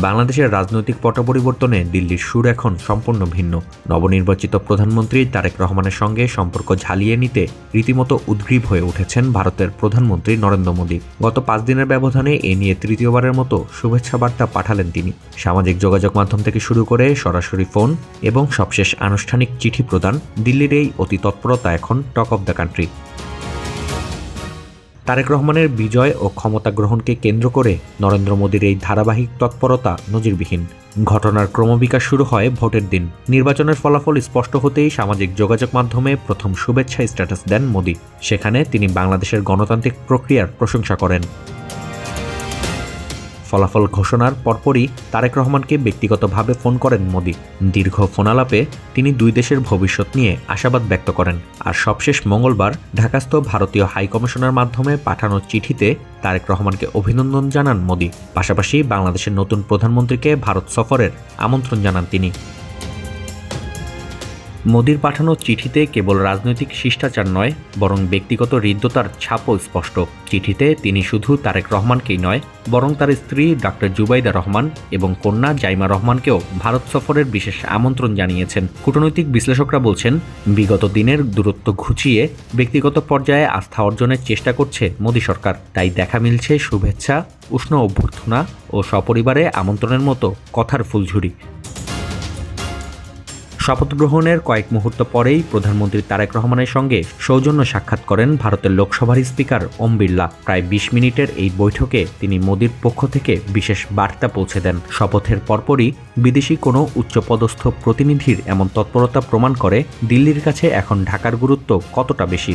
বাংলাদেশের রাজনৈতিক পট পরিবর্তনে দিল্লির সুর এখন সম্পূর্ণ ভিন্ন। নবনির্বাচিত প্রধানমন্ত্রী তারেক রহমানের সঙ্গে সম্পর্ক ঝালিয়ে নিতে রীতিমতো উদ্গ্রীব হয়ে উঠেছেন ভারতের প্রধানমন্ত্রী নরেন্দ্র মোদী। গত 5 দিনের ব্যবধানে এ নিয়ে তৃতীয়বারের মতো শুভেচ্ছা বার্তা পাঠালেন তিনি। সামাজিক যোগাযোগ মাধ্যম থেকে শুরু করে সরাসরি ফোন এবং সবশেষ আনুষ্ঠানিক চিঠি প্রদান, দিল্লির এই অতি তৎপরতা এখন talk of the country. Tarek রহমানের বিজয় ও ক্ষমতা গ্রহণকে কেন্দ্র করে নরেন্দ্র মোদীর এই ধারাবাহিক তৎপরতা নজিরবিহীন। ঘটনার ক্রমবিকাশ শুরু হয় ভোটের দিন। নির্বাচনের ফলাফল স্পষ্ট হতেই সামাজিক যোগাযোগ মাধ্যমে প্রথম শুভেচ্ছা স্ট্যাটাস দেন মোদী। সেখানে তিনি বাংলাদেশের গণতান্ত্রিক প্রক্রিয়ার প্রশংসা করেন। ফলাফল ঘোষণার পরপরই তারেক রহমানকে ব্যক্তিগতভাবে ফোন করেন মোদী। দীর্ঘ ফোনালাপে তিনি দুই দেশের ভবিষ্যৎ নিয়ে আশাবাদ ব্যক্ত করেন। আর সবশেষ মঙ্গলবার ঢাকাস্থ ভারতীয় হাইকমিশনের মাধ্যমে পাঠানো চিঠিতে তারেক রহমানকে অভিনন্দন জানান মোদী। পাশাপাশি বাংলাদেশের নতুন প্রধানমন্ত্রীকে ভারত সফরের আমন্ত্রণ জানান তিনি। মোদীর পাঠানো চিঠিতে কেবল রাজনৈতিক শিষ্টাচার নয়, বরং ব্যক্তিগত হৃদ্যতার ছাপও স্পষ্ট। চিঠিতে তিনি শুধু তারেক রহমানকেই নয়, বরং তার স্ত্রী ডক্টর জুবাইদা রহমান এবং কন্যা জাইমা রহমানকেও ভারত সফরের বিশেষ আমন্ত্রণ জানিয়েছেন। কূটনৈতিক বিশ্লেষকরা বলছেন, বিগত দিনের দূরত্ব ঘুচিয়ে ব্যক্তিগত পর্যায়ে আস্থা অর্জনের চেষ্টা করছে মোদী সরকার। তাই দেখা মিলছে শুভেচ্ছা, উষ্ণ অভ্যর্থনা ও সপরিবারে আমন্ত্রণের মতো কথার ফুলঝুরি। শপথ গ্রহণের কয়েক মুহূর্ত পরেই প্রধানমন্ত্রী তারেক রহমানের সঙ্গে সৌজন্য সাক্ষাৎ করেন ভারতের লোকসভার স্পিকার ওম বিড়লা। প্রায় 20 মিনিটের এই বৈঠকে তিনি মোদীর পক্ষ থেকে বিশেষ বার্তা পৌঁছে দেন। শপথের পরপরই বিদেশি কোনো উচ্চপদস্থ প্রতিনিধির এমন তৎপরতা প্রমাণ করে দিল্লির কাছে এখন ঢাকার গুরুত্ব কতটা বেশি।